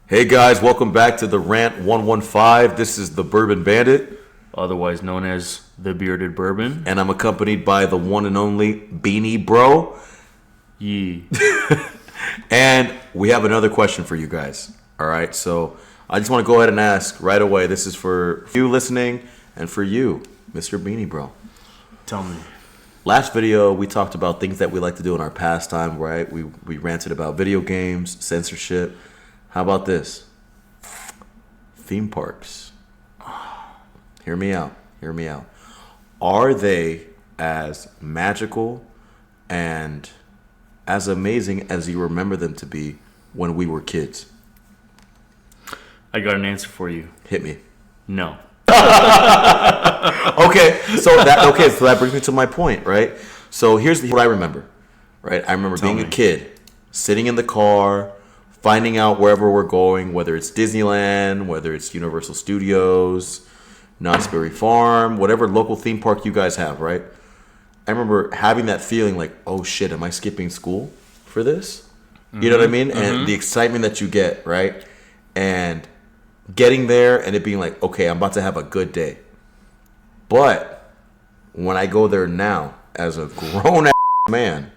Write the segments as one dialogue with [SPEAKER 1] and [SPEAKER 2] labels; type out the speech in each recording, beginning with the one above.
[SPEAKER 1] Hey guys, welcome back to the Rant 115. This is the Bourbon Bandit,
[SPEAKER 2] otherwise known as the Bearded Bourbon.
[SPEAKER 1] and I'm accompanied by the one and only Beanie Bro.
[SPEAKER 2] Yee.
[SPEAKER 1] And we have another question for you guys. All right, so I just want to go ahead and ask right away. This is for you listening and for you, Mr. Beanie Bro.
[SPEAKER 2] Tell me.
[SPEAKER 1] Last video, we talked about things that we like to do in our pastime, right? We ranted about video games, censorship. How about this? Theme parks. Hear me out. Hear me out. Are they as magical and as amazing as you remember them to be when we were kids?
[SPEAKER 2] I got an answer for you.
[SPEAKER 1] Hit me.
[SPEAKER 2] No.
[SPEAKER 1] So that brings me to my point, right? So here's what I remember, right? I remember being a kid, sitting in the car, finding out wherever we're going, whether it's Disneyland, whether it's Universal Studios, Knott's Berry Farm, whatever local theme park you guys have, right? I remember having that feeling like, oh shit, am I skipping school for this? You know what I mean? And the excitement that you get, right? And getting there and it being like, okay, I'm about to have a good day. But when I go there now as a grown-ass man,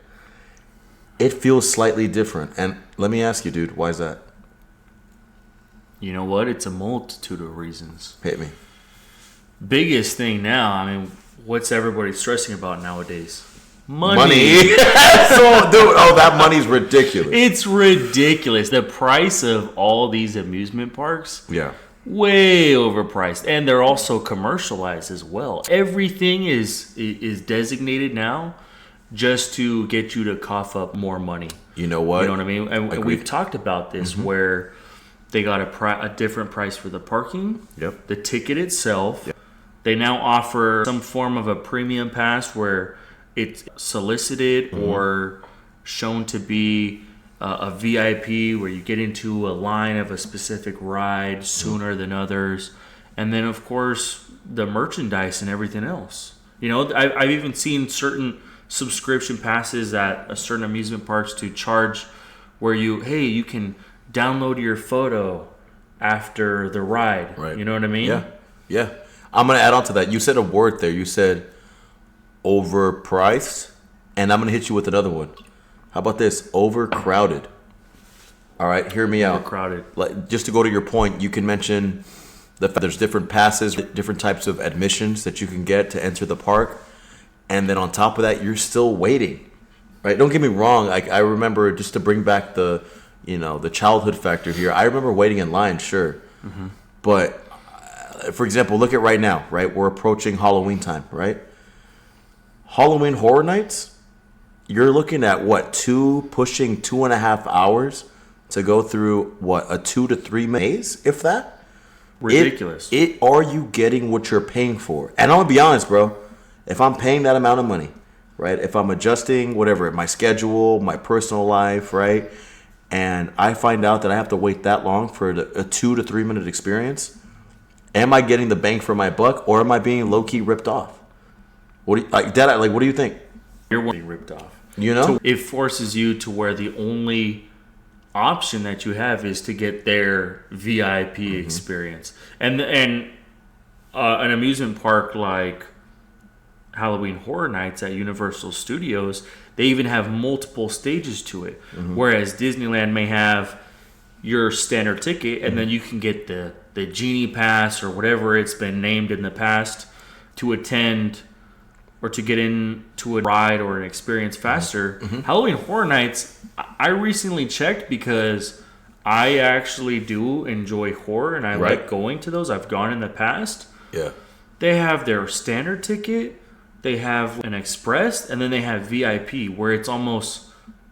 [SPEAKER 1] it feels slightly different. And let me ask you, dude, why is that?
[SPEAKER 2] You know what? It's a multitude of reasons.
[SPEAKER 1] Hit me.
[SPEAKER 2] Biggest thing now, I mean, what's everybody stressing about nowadays? Money.
[SPEAKER 1] So, dude, that money's ridiculous.
[SPEAKER 2] It's ridiculous. The price of all these amusement parks,
[SPEAKER 1] Yeah.
[SPEAKER 2] way overpriced. And they're also commercialized as well. Everything is designated now just to get you to cough up more money.
[SPEAKER 1] You know what?
[SPEAKER 2] You know what I mean? And we've talked about this where they got a different price for the parking,
[SPEAKER 1] Yep.
[SPEAKER 2] the ticket itself.
[SPEAKER 1] Yep.
[SPEAKER 2] They now offer some form of a premium pass where it's solicited or shown to be a VIP where you get into a line of a specific ride sooner than others. And then, of course, the merchandise and everything else. You know, I've even seen certain subscription passes at a certain amusement parks to charge where you can download your photo after the ride.
[SPEAKER 1] Right.
[SPEAKER 2] You know what I mean?
[SPEAKER 1] Yeah. I'm going to add on to that. You said a word there. You said overpriced, and I'm going to hit you with another one. How about this? Overcrowded. All right, hear me out.
[SPEAKER 2] Overcrowded.
[SPEAKER 1] Like, just to go to your point, you can mention there's different passes, different types of admissions that you can get to enter the park. And then on top of that, you're still waiting, right? Don't get me wrong. I remember, just to bring back the childhood factor here, I remember waiting in line, sure. But, for example, look at right now, right? We're approaching Halloween time, right? Halloween Horror Nights, you're looking at, pushing 2.5 hours to go through, a 2 to 3 maze, if that?
[SPEAKER 2] Ridiculous.
[SPEAKER 1] Are you getting what you're paying for? And I'm going to be honest, bro. If I'm paying that amount of money, right? If I'm adjusting whatever, my schedule, my personal life, right? And I find out that I have to wait that long for a 2 to 3 minute experience, am I getting the bang for my buck, or am I being low key ripped off? What do you think?
[SPEAKER 2] You're being ripped off.
[SPEAKER 1] You know?
[SPEAKER 2] So it forces you to where the only option that you have is to get their VIP experience. And an amusement park like Halloween Horror Nights at Universal Studios, they even have multiple stages to it. Whereas Disneyland may have your standard ticket, and then you can get the Genie Pass or whatever it's been named in the past to attend or to get into a ride or an experience faster. Halloween Horror Nights, I recently checked because I actually do enjoy horror and I like going to those. I've gone in the past.
[SPEAKER 1] Yeah.
[SPEAKER 2] They have their standard ticket, they have an express, and then they have VIP where it's almost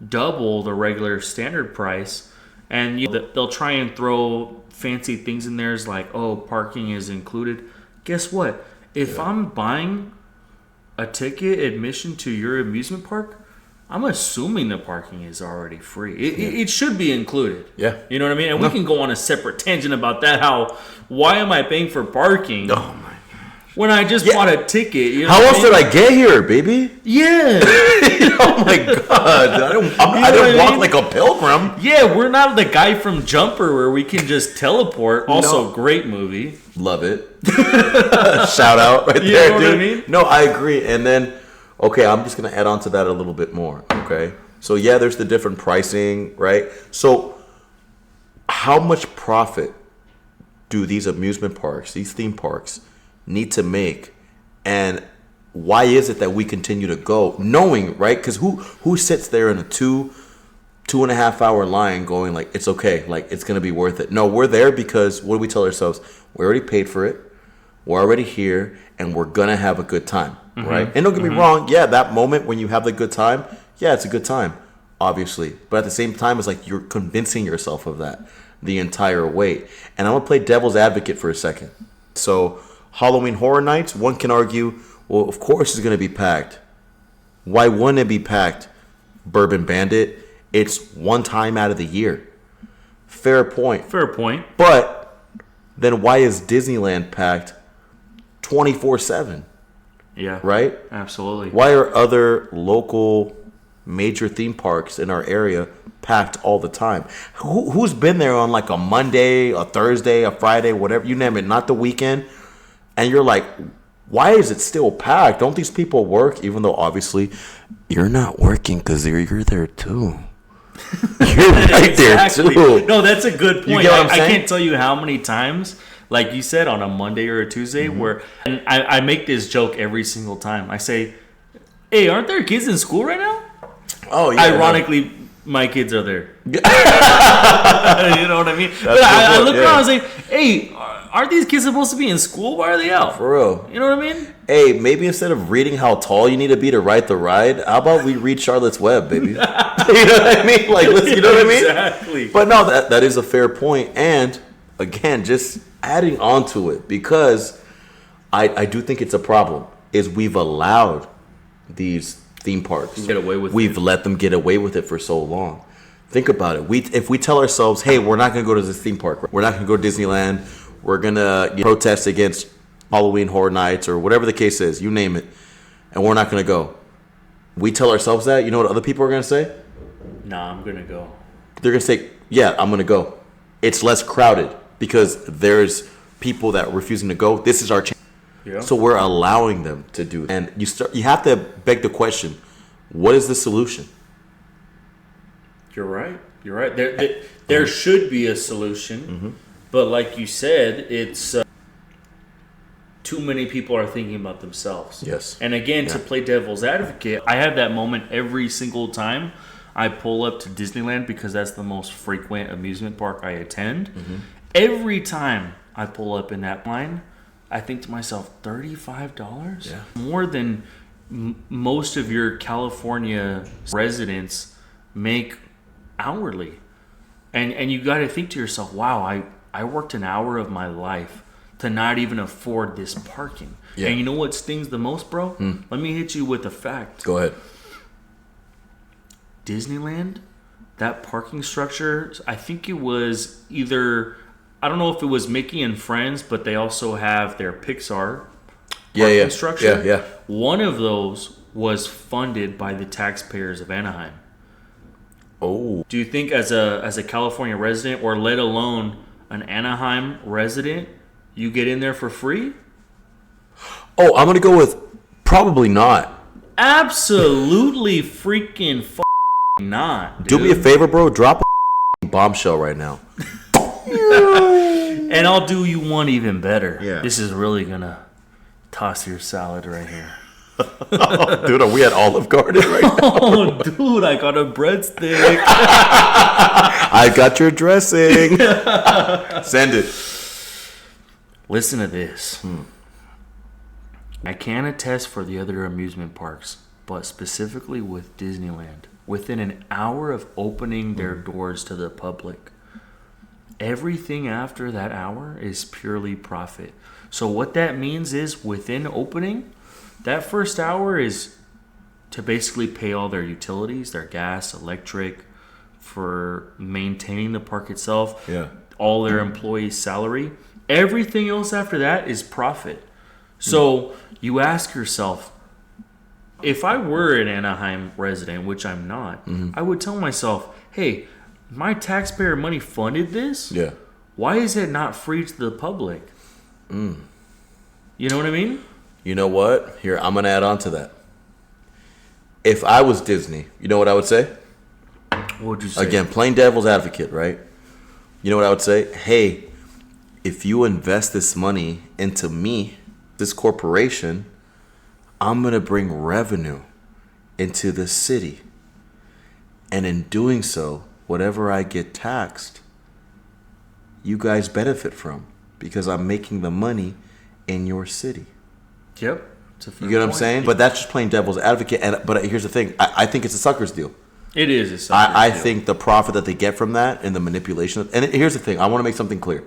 [SPEAKER 2] double the regular standard price. And they'll try and throw fancy things in there, as like, oh, parking is included. Guess what? If I'm buying a ticket admission to your amusement park, I'm assuming the parking is already free. It should be included.
[SPEAKER 1] Yeah.
[SPEAKER 2] You know what I mean? And we can go on a separate tangent about that. Why am I paying for parking?
[SPEAKER 1] Oh my gosh.
[SPEAKER 2] when I just bought a ticket. You know
[SPEAKER 1] How else did I get here, baby?
[SPEAKER 2] Yeah.
[SPEAKER 1] Oh my god! I don't walk like a pilgrim.
[SPEAKER 2] Yeah, we're not the guy from Jumper where we can just teleport. Also, great movie.
[SPEAKER 1] Love it. Shout out right there,
[SPEAKER 2] You know
[SPEAKER 1] dude.
[SPEAKER 2] what I mean?
[SPEAKER 1] No, I agree. And then, okay, I'm just gonna add on to that a little bit more. Okay, so yeah, there's the different pricing, right? So, how much profit do these amusement parks, these theme parks, need to make, and why is it that we continue to go, knowing, right? Because who sits there in a 2.5 hour line going like, it's okay, like it's gonna be worth it? No, we're there because what do we tell ourselves? We already paid for it, we're already here, and we're gonna have a good time, right? And don't get me wrong, yeah, that moment when you have the good time, yeah, it's a good time, obviously, but at the same time, it's like you're convincing yourself of that the entire way. And I'm gonna play devil's advocate for a second. So Halloween Horror Nights, one can argue, well, of course it's gonna be packed. Why wouldn't it be packed? Bourbon Bandit, it's one time out of the year. Fair point. But then why is Disneyland packed 24/7?
[SPEAKER 2] Yeah.
[SPEAKER 1] Right?
[SPEAKER 2] Absolutely.
[SPEAKER 1] Why are other local major theme parks in our area packed all the time? Who's been there on like a Monday, a Thursday, a Friday, whatever, you name it, not the weekend, and you're like, why is it still packed? Don't these people work? Even though obviously you're not working because you're there too. You're right there too.
[SPEAKER 2] No, that's a good point.
[SPEAKER 1] You get what I'm saying?
[SPEAKER 2] I can't tell you how many times, like you said, on a Monday or a Tuesday, where and I make this joke every single time. I say, hey, aren't there kids in school right now?
[SPEAKER 1] Oh, yeah.
[SPEAKER 2] Ironically, my kids are there. You know what I mean? But I look around and say, hey, aren't these kids supposed to be in school? Why are they out?
[SPEAKER 1] For real.
[SPEAKER 2] You know what I mean?
[SPEAKER 1] Hey, maybe instead of reading how tall you need to be to ride the ride, how about we read Charlotte's Web, baby? You know what I mean? Like, listen, you know what I mean?
[SPEAKER 2] Exactly.
[SPEAKER 1] But no, that is a fair point. And again, just adding on to it, because I do think it's a problem, is we've allowed these theme parks.
[SPEAKER 2] Get away with
[SPEAKER 1] We've let them get away with it for so long. Think about it. If we tell ourselves, hey, we're not going to go to this theme park, we're not going to go to Disneyland, we're going to protest against Halloween Horror Nights or whatever the case is, you name it, and we're not going to go. We tell ourselves that, you know what other people are going to say?
[SPEAKER 2] Nah, I'm going to go.
[SPEAKER 1] They're going to say, yeah, I'm going to go. It's less crowded because there's people that are refusing to go. This is our chance.
[SPEAKER 2] Yeah.
[SPEAKER 1] So we're allowing them to do it. And you have to beg the question, what is the solution?
[SPEAKER 2] You're right. There should be a solution, but like you said, it's too many people are thinking about themselves.
[SPEAKER 1] Yes.
[SPEAKER 2] And again, to play devil's advocate, I have that moment every single time I pull up to Disneyland because that's the most frequent amusement park I attend. Every time I pull up in that line, I think to myself, $35?
[SPEAKER 1] Yeah.
[SPEAKER 2] More than most of your California residents make hourly. And you got to think to yourself, wow, I worked an hour of my life to not even afford this parking. Yeah. And you know what stings the most, bro? Let me hit you with a fact.
[SPEAKER 1] Go ahead.
[SPEAKER 2] Disneyland, that parking structure, I think it was either, I don't know if it was Mickey and Friends, but they also have their Pixar parking structure.
[SPEAKER 1] Yeah.
[SPEAKER 2] One of those was funded by the taxpayers of Anaheim.
[SPEAKER 1] Oh.
[SPEAKER 2] Do you think as a California resident, or let alone an Anaheim resident, you get in there for free?
[SPEAKER 1] Oh, I'm going to go with probably not.
[SPEAKER 2] Absolutely freaking not, dude.
[SPEAKER 1] Do me a favor, bro. Drop a bombshell right now.
[SPEAKER 2] And I'll do you one even better.
[SPEAKER 1] Yeah.
[SPEAKER 2] This is really going to toss your salad right here.
[SPEAKER 1] Dude, are we at Olive Garden right now?
[SPEAKER 2] Oh, dude, I got a breadstick.
[SPEAKER 1] I got your dressing. Send it.
[SPEAKER 2] Listen to this. I can attest for the other amusement parks, but specifically with Disneyland, within an hour of opening their doors to the public, everything after that hour is purely profit. So what that means is within opening, that first hour is to basically pay all their utilities, their gas, electric, for maintaining the park itself,
[SPEAKER 1] Yeah.
[SPEAKER 2] all their employees' salary. Everything else after that is profit. So you ask yourself, if I were an Anaheim resident, which I'm not, I would tell myself, hey, my taxpayer money funded this.
[SPEAKER 1] Yeah.
[SPEAKER 2] Why is it not free to the public? You know what I mean?
[SPEAKER 1] You know what? Here, I'm going to add on to that. If I was Disney, you know what I would say?
[SPEAKER 2] What would you say?
[SPEAKER 1] Again, plain devil's advocate, right? You know what I would say? Hey, if you invest this money into me, this corporation, I'm going to bring revenue into the city. And in doing so, whatever I get taxed, you guys benefit from because I'm making the money in your city.
[SPEAKER 2] Yep.
[SPEAKER 1] You get what I'm saying? But that's just plain devil's advocate. But here's the thing. I think it's a sucker's deal.
[SPEAKER 2] It is a sucker's
[SPEAKER 1] I
[SPEAKER 2] deal.
[SPEAKER 1] think the profit that they get from that and the manipulation. And here's the thing. I want to make something clear.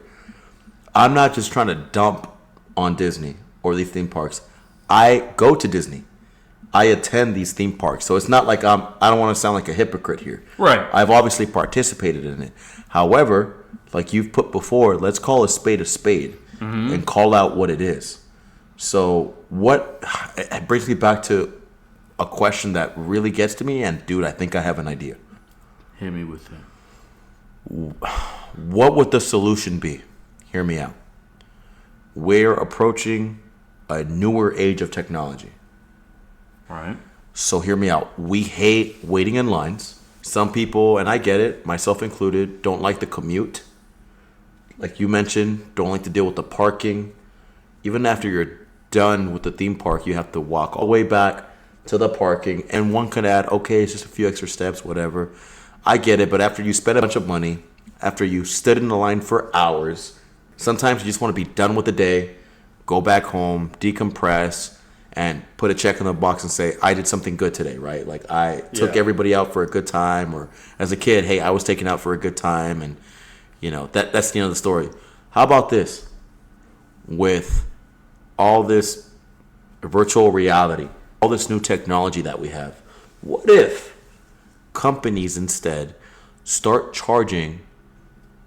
[SPEAKER 1] I'm not just trying to dump on Disney or these theme parks. I go to Disney. I attend these theme parks. So it's not like I don't want to sound like a hypocrite here.
[SPEAKER 2] Right.
[SPEAKER 1] I've obviously participated in it. However, like you've put before, let's call a spade and call out what it is. So it brings me back to a question that really gets to me. And dude, I think I have an idea.
[SPEAKER 2] Hit me with it.
[SPEAKER 1] What would the solution be? Hear me out. We're approaching a newer age of technology.
[SPEAKER 2] All right.
[SPEAKER 1] So hear me out. We hate waiting in lines. Some people, and I get it, myself included, don't like the commute. Like you mentioned, don't like to deal with the parking. Even after you're done with the theme park, you have to walk all the way back to the parking. And one could add, okay, it's just a few extra steps, whatever. I get it, but after you spend a bunch of money, after you stood in the line for hours, sometimes you just want to be done with the day, go back home, decompress, and put a check in the box and say, I did something good today, right? Like I took everybody out for a good time, or as a kid, hey, I was taken out for a good time, and that's the end of the story. How about this? With all this virtual reality, all this new technology that we have, what if companies instead start charging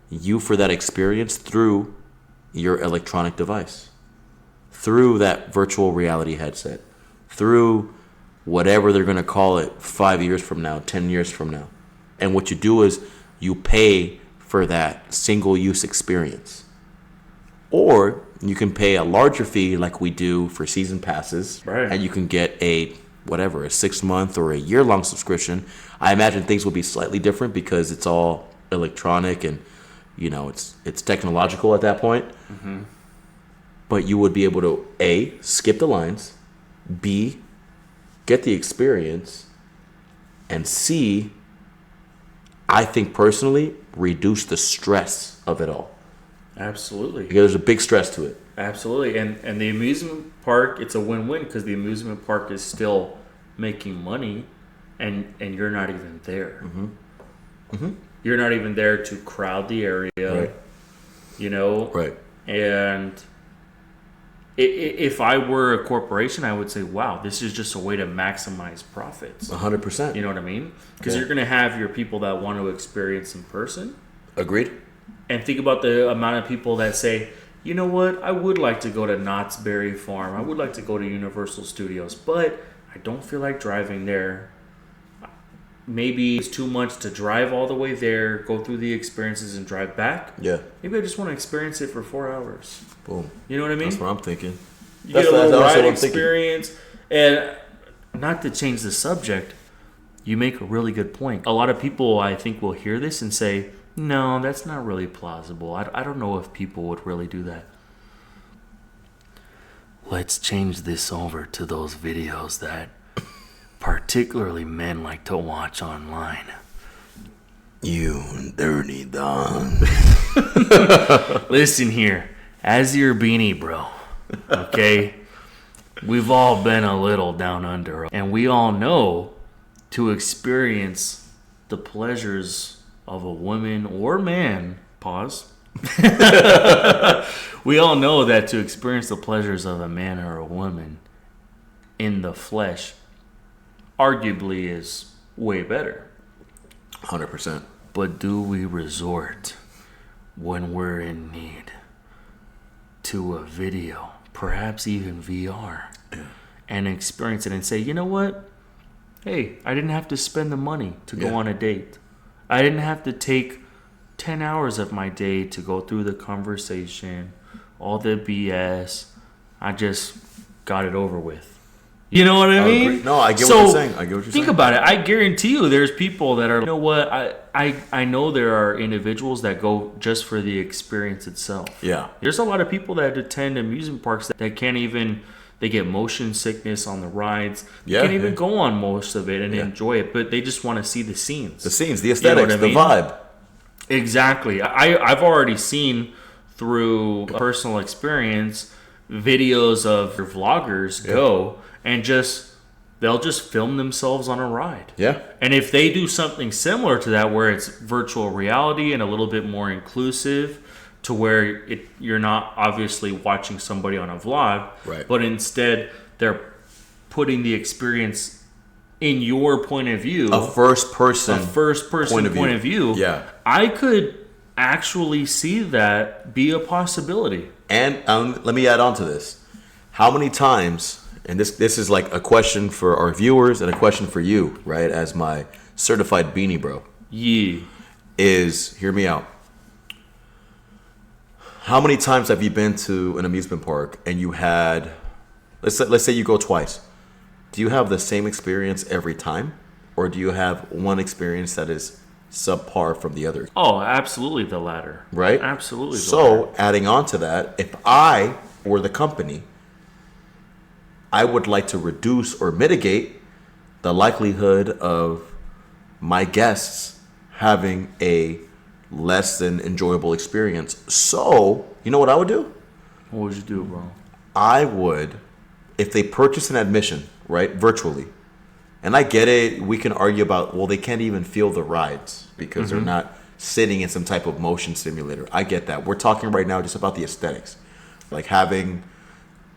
[SPEAKER 1] you for that experience through your electronic device, through that virtual reality headset, through whatever they're going to call it 5 years from now, 10 years from now. And what you do is you pay for that single-use experience. Or you can pay a larger fee like we do for season passes,
[SPEAKER 2] right,
[SPEAKER 1] and you can get a 6-month or a year-long subscription. I imagine things will be slightly different because it's all electronic and it's technological at that point. But you would be able to A, skip the lines, B, get the experience, and C, I think personally, reduce the stress of it all.
[SPEAKER 2] Absolutely.
[SPEAKER 1] Because there's a big stress to it.
[SPEAKER 2] Absolutely. And the amusement park, it's a win-win because the amusement park is still making money and you're not even there. You're not even there to crowd the area,
[SPEAKER 1] right? Right.
[SPEAKER 2] And if I were a corporation, I would say, wow, this is just a way to maximize profits.
[SPEAKER 1] 100%.
[SPEAKER 2] You know what I mean? Because you're going to have your people that want to experience in person.
[SPEAKER 1] Agreed.
[SPEAKER 2] And think about the amount of people that say, you know what, I would like to go to Knott's Berry Farm. I would like to go to Universal Studios, but I don't feel like driving there. Maybe it's too much to drive all the way there, go through the experiences, and drive back.
[SPEAKER 1] Yeah.
[SPEAKER 2] Maybe I just want to experience it for 4 hours.
[SPEAKER 1] Boom.
[SPEAKER 2] You know what I mean?
[SPEAKER 1] That's what I'm thinking.
[SPEAKER 2] You get a little ride experience. And not to change the subject, you make a really good point. A lot of people, I think, will hear this and say, no, that's not really plausible. I don't know if people would really do that. Let's change this over to those videos that particularly men like to watch online.
[SPEAKER 1] You dirty dog.
[SPEAKER 2] Listen here, as your beanie bro, okay? We've all been a little down under, and we all know to experience the pleasures of a woman or man, pause. We all know that to experience the pleasures of a man or a woman in the flesh arguably is way better.
[SPEAKER 1] 100%.
[SPEAKER 2] But do we resort when we're in need to a video perhaps even VR, and experience it and say, you know what? Hey, I didn't have to spend the money to go on a date. I didn't have to take 10 hours of my day to go through the conversation, all the BS. I just got it over with. You know what I mean?
[SPEAKER 1] Agree. No, I get what you're saying.
[SPEAKER 2] Think about it. I guarantee you there's people that are, you know what, I know there are individuals that go just for the experience itself.
[SPEAKER 1] Yeah.
[SPEAKER 2] There's a lot of people that attend amusement parks that can't even, they get motion sickness on the rides. They can't even go on most of it and enjoy it, but they just want to see the scenes.
[SPEAKER 1] The scenes, the aesthetics, the vibe.
[SPEAKER 2] Exactly. I've already seen through personal experience videos of vloggers go and they'll just film themselves on a ride.
[SPEAKER 1] Yeah.
[SPEAKER 2] And if they do something similar to that where it's virtual reality and a little bit more inclusive to where you're not obviously watching somebody on a vlog, but instead they're putting the experience in your point of view.
[SPEAKER 1] A first person
[SPEAKER 2] point of view.
[SPEAKER 1] Yeah.
[SPEAKER 2] I could actually see that be a possibility.
[SPEAKER 1] And let me add on to this. How many times, and this is like a question for our viewers and a question for you, right, as my certified beanie bro.
[SPEAKER 2] Yeah.
[SPEAKER 1] Is, hear me out. How many times have you been to an amusement park and you had, let's say you go twice. Do you have the same experience every time? Or do you have one experience that is subpar from the other?
[SPEAKER 2] Oh, absolutely the latter.
[SPEAKER 1] Right?
[SPEAKER 2] Absolutely the
[SPEAKER 1] So,
[SPEAKER 2] latter.
[SPEAKER 1] adding on to that, if I were the company, I would like to reduce or mitigate the likelihood of my guests having a less than enjoyable experience. So, you know what I would do?
[SPEAKER 2] What would you do, bro?
[SPEAKER 1] I would, if they purchase an admission, right, virtually, and I get it, we can argue about, well, they can't even feel the rides because they're not sitting in some type of motion simulator. I get that. We're talking right now just about the aesthetics, like having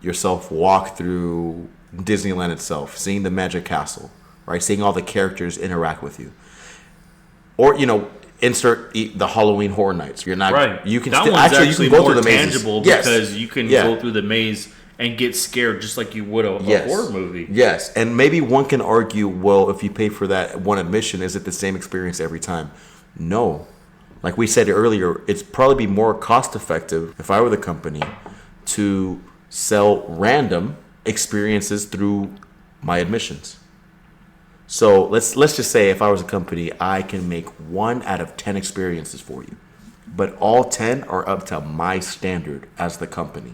[SPEAKER 1] yourself walk through Disneyland itself, seeing the Magic Castle, right, seeing all the characters interact with you, or insert the Halloween Horror Nights. You're not
[SPEAKER 2] right.
[SPEAKER 1] You can
[SPEAKER 2] that
[SPEAKER 1] still
[SPEAKER 2] one's
[SPEAKER 1] actually you can go
[SPEAKER 2] more
[SPEAKER 1] through the mazes.
[SPEAKER 2] tangible
[SPEAKER 1] Yes.
[SPEAKER 2] because you can go through the maze and get scared just like you would a horror movie.
[SPEAKER 1] Yes, and maybe one can argue, well, if you pay for that one admission, is it the same experience every time? No. Like we said earlier, it's probably be more cost effective if I were the company to sell random experiences through my admissions. So let's just say if I was a company, I can make 1 out of 10 experiences for you. But all 10 are up to my standard as the company.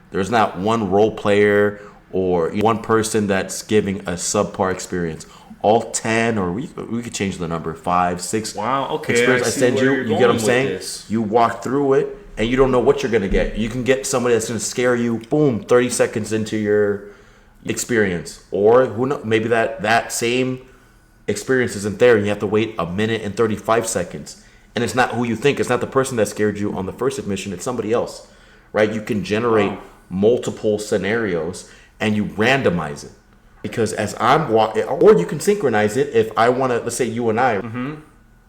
[SPEAKER 1] There's not one role player or one person that's giving a subpar experience. All 10, or we could change the number, 5, 6.
[SPEAKER 2] Wow, okay.
[SPEAKER 1] Experience I send you. You get what I'm saying? You walk through it, and you don't know what you're gonna get. You can get somebody that's gonna scare you. Boom, 30 seconds into your experience, or who knows? Maybe that same experience isn't there, and you have to wait 1 minute and 35 seconds. And it's not who you think. It's not the person that scared you on the first admission. It's somebody else, right? You can generate multiple scenarios and you randomize it, because as I'm walking, or you can synchronize it. If I want to, let's say you and I,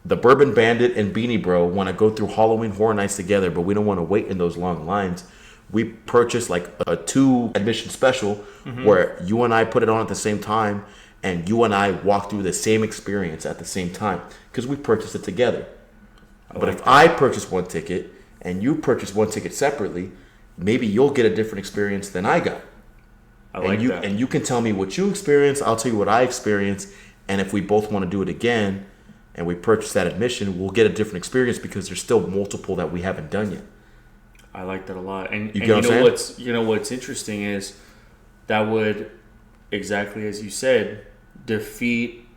[SPEAKER 1] the Bourbon Bandit and Beanie Bro, want to go through Halloween Horror Nights together, but we don't want to wait in those long lines. We purchase like a 2 admission special where you and I put it on at the same time, and you and I walk through the same experience at the same time because we purchased it together. But if I purchase one ticket and you purchase one ticket separately, maybe you'll get a different experience than I got.
[SPEAKER 2] That.
[SPEAKER 1] And you can tell me what you experienced, I'll tell you what I experienced, and if we both want to do it again and we purchase that admission, we'll get a different experience because there's still multiple that we haven't done yet.
[SPEAKER 2] I like that a lot. And
[SPEAKER 1] you
[SPEAKER 2] know what's interesting is that would, exactly as you said, defeat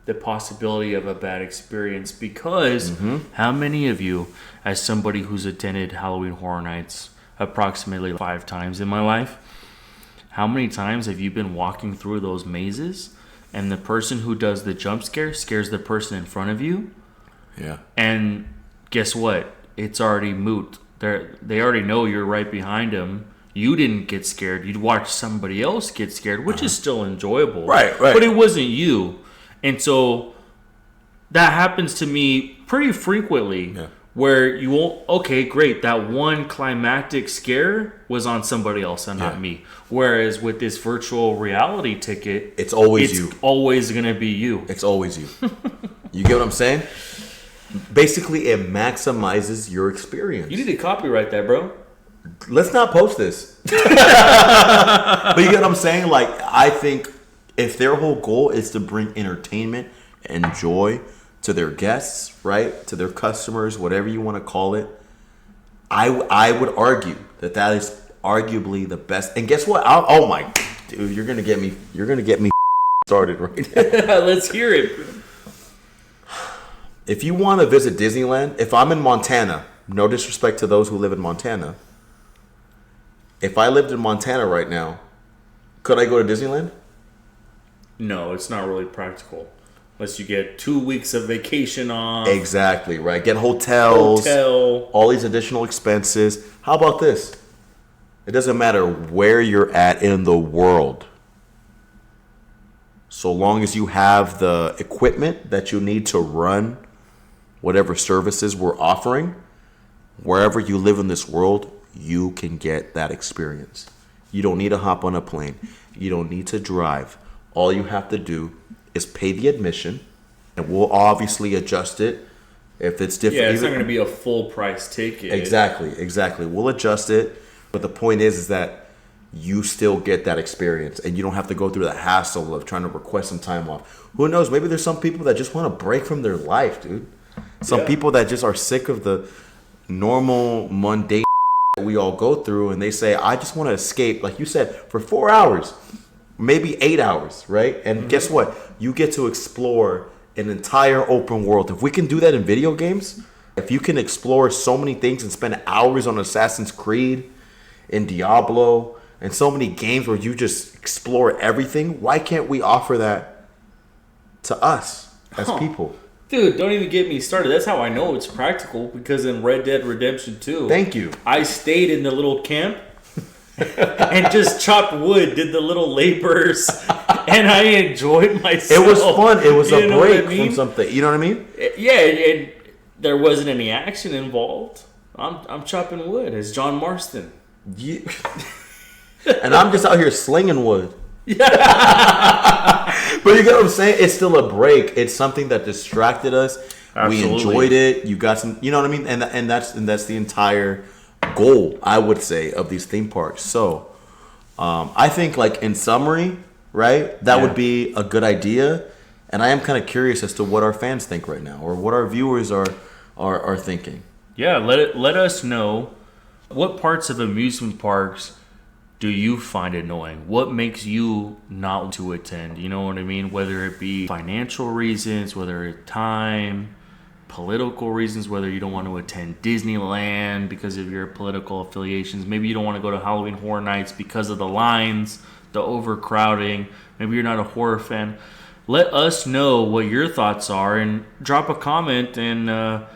[SPEAKER 2] the possibility of a bad experience, because how many of you, as somebody who's attended Halloween Horror Nights approximately 5 times in my life, how many times have you been walking through those mazes and the person who does the jump scare scares the person in front of you?
[SPEAKER 1] Yeah.
[SPEAKER 2] And guess what? It's already moot. They already know you're right behind them. You didn't get scared. You'd watch somebody else get scared, which is still enjoyable.
[SPEAKER 1] Right.
[SPEAKER 2] But it wasn't you. And so that happens to me pretty frequently where you won't. Okay, great. That one climactic scare was on somebody else and not me. Whereas with this virtual reality ticket,
[SPEAKER 1] it's always you.
[SPEAKER 2] It's always gonna be you.
[SPEAKER 1] It's always you. You get what I'm saying? Basically, it maximizes your experience.
[SPEAKER 2] You need to copyright that, bro.
[SPEAKER 1] Let's not post this. But you get what I'm saying? Like, I think if their whole goal is to bring entertainment and joy to their guests, right? To their customers, whatever you want to call it, I would argue that is arguably the best. And guess what? Oh my, dude, you're gonna get me started right now.
[SPEAKER 2] Let's hear it.
[SPEAKER 1] If you want to visit Disneyland, if I'm in Montana, no disrespect to those who live in Montana, if I lived in Montana right now, could I go to Disneyland?
[SPEAKER 2] No, it's not really practical. Unless you get 2 weeks of vacation off.
[SPEAKER 1] Exactly, right? Get hotels, all these additional expenses. How about this? It doesn't matter where you're at in the world. So long as you have the equipment that you need to run whatever services we're offering, wherever you live in this world, you can get that experience. You don't need to hop on a plane. You don't need to drive. All you have to do is pay the admission, and we'll obviously adjust it if it's different.
[SPEAKER 2] Yeah, it's not going to be a full price ticket.
[SPEAKER 1] Exactly. We'll adjust it, but the point is that you still get that experience, and you don't have to go through the hassle of trying to request some time off. Who knows? Maybe there's some people that just want to break from their life, dude. Some people that just are sick of the normal, mundane that we all go through, and they say, I just want to escape, like you said, for 4 hours, maybe 8 hours, right? And guess what? You get to explore an entire open world. If we can do that in video games, if you can explore so many things and spend hours on Assassin's Creed, in Diablo, and so many games where you just explore everything, why can't we offer that to us as people?
[SPEAKER 2] Dude, don't even get me started. That's how I know it's practical, because in Red Dead Redemption 2,
[SPEAKER 1] thank you,
[SPEAKER 2] I stayed in the little camp and just chopped wood, did the little labors, and I enjoyed myself.
[SPEAKER 1] It was fun. It was a break from something. You know what I mean?
[SPEAKER 2] Yeah, and there wasn't any action involved. I'm chopping wood as John Marston.
[SPEAKER 1] Yeah. And I'm just out here slinging wood. But you get what I'm saying? It's still a break. It's something that distracted us. Absolutely. We enjoyed it. You got some, you know what I mean? And that's the entire goal, I would say, of these theme parks. So I think, like, in summary, right, that would be a good idea. And I am kind of curious as to what our fans think right now, or what our viewers are thinking.
[SPEAKER 2] Yeah, let us know, what parts of amusement parks do you find annoying? What makes you not want to attend? You know what I mean? Whether it be financial reasons, whether it's time, political reasons, whether you don't want to attend Disneyland because of your political affiliations. Maybe you don't want to go to Halloween Horror Nights because of the lines, the overcrowding. Maybe you're not a horror fan. Let us know what your thoughts are, and drop a comment, and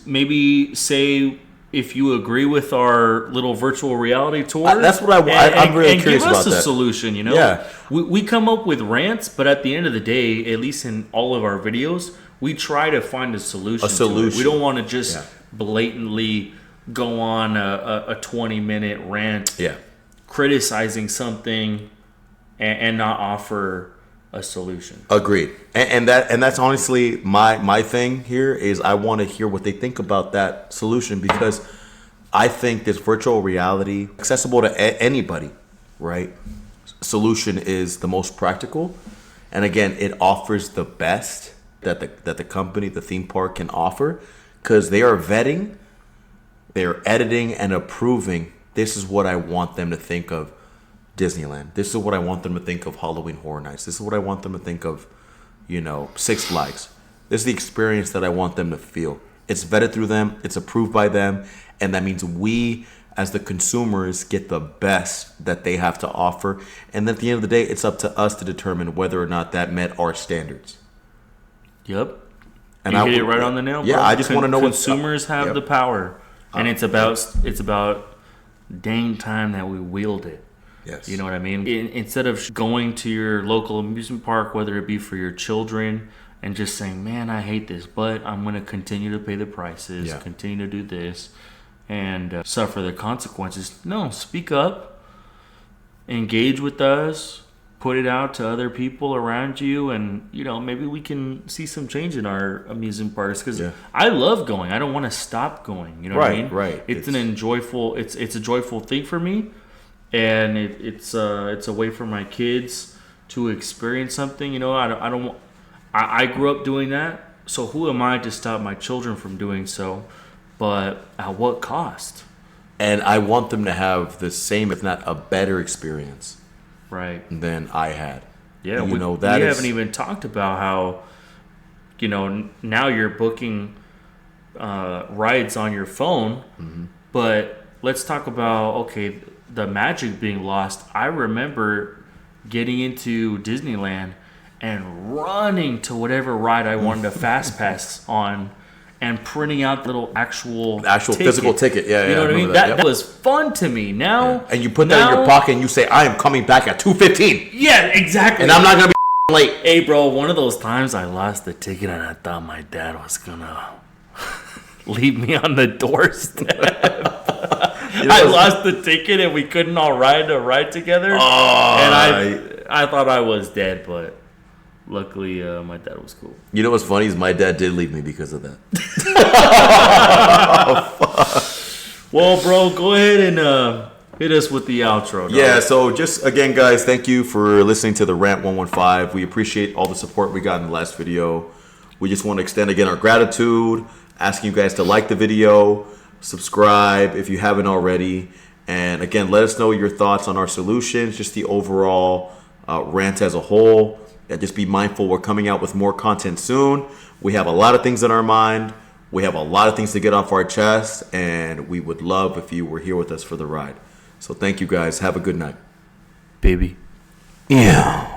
[SPEAKER 2] maybe say if you agree with our little virtual reality tour.
[SPEAKER 1] That's what I'm really curious about. And give us
[SPEAKER 2] a solution, you know?
[SPEAKER 1] Yeah.
[SPEAKER 2] We come up with rants, but at the end of the day, at least in all of our videos, we try to find a solution. To it. We don't want to just blatantly go on a 20-minute rant criticizing something and not offer a solution.
[SPEAKER 1] Agreed. And that's honestly my thing here is I want to hear what they think about that solution, because I think this virtual reality, accessible to anybody, right? Solution is the most practical. And again, it offers the best that the company, the theme park, can offer, because they are vetting, they're editing and approving. This is what I want them to think of Disneyland. This is what I want them to think of Halloween Horror Nights. This is what I want them to think of, Six Flags. This is the experience that I want them to feel. It's vetted through them. It's approved by them. And that means we, as the consumers, get the best that they have to offer. And at the end of the day, it's up to us to determine whether or not that met our standards.
[SPEAKER 2] Yep. And you hit it right on the nail, bro.
[SPEAKER 1] Yeah, I just want to know
[SPEAKER 2] consumers have the power. And it's about dang time that we wield it.
[SPEAKER 1] Yes.
[SPEAKER 2] You know what I mean? Instead of going to your local amusement park, whether it be for your children, and just saying, man, I hate this, but I'm going to continue to pay the prices, continue to do this, and suffer the consequences. No, speak up, engage with us, put it out to other people around you, and maybe we can see some change in our amusement parks, because I love going. I don't want to stop going. You know what I mean?
[SPEAKER 1] Right.
[SPEAKER 2] It's a joyful thing for me, and it's a way for my kids to experience something. I grew up doing that, so who am I to stop my children from doing so? But at what cost?
[SPEAKER 1] And I want them to have the same, if not a better experience,
[SPEAKER 2] right,
[SPEAKER 1] than I had.
[SPEAKER 2] Yeah, we haven't even talked about how, now you're booking rides on your phone, but let's talk about, the magic being lost. I remember getting into Disneyland and running to whatever ride I wanted to fast pass on, and printing out the actual
[SPEAKER 1] physical ticket. Yeah,
[SPEAKER 2] you know what I mean? That was fun to me. Now,
[SPEAKER 1] and you put that in your pocket and you say, "I am coming back at 2:15."
[SPEAKER 2] Yeah, exactly.
[SPEAKER 1] And I'm not gonna be late.
[SPEAKER 2] Hey, bro, one of those times I lost the ticket and I thought my dad was gonna leave me on the doorstep. I lost the ticket and we couldn't all ride a ride together.
[SPEAKER 1] Oh,
[SPEAKER 2] and I thought I was dead, but luckily, my dad was cool.
[SPEAKER 1] You know what's funny is my dad did leave me because of that.
[SPEAKER 2] Well, bro, go ahead and hit us with the outro. Dog.
[SPEAKER 1] Yeah, so just again, guys, thank you for listening to the Rant 115. We appreciate all the support we got in the last video. We just want to extend again our gratitude, asking you guys to like the video, subscribe if you haven't already, and again, let us know your thoughts on our solutions, just the overall rant as a whole. Just be mindful, we're coming out with more content soon. We have a lot of things in our mind. We have a lot of things to get off our chest, and we would love if you were here with us for the ride. So thank you guys. Have a good night.
[SPEAKER 2] Baby.
[SPEAKER 1] Yeah.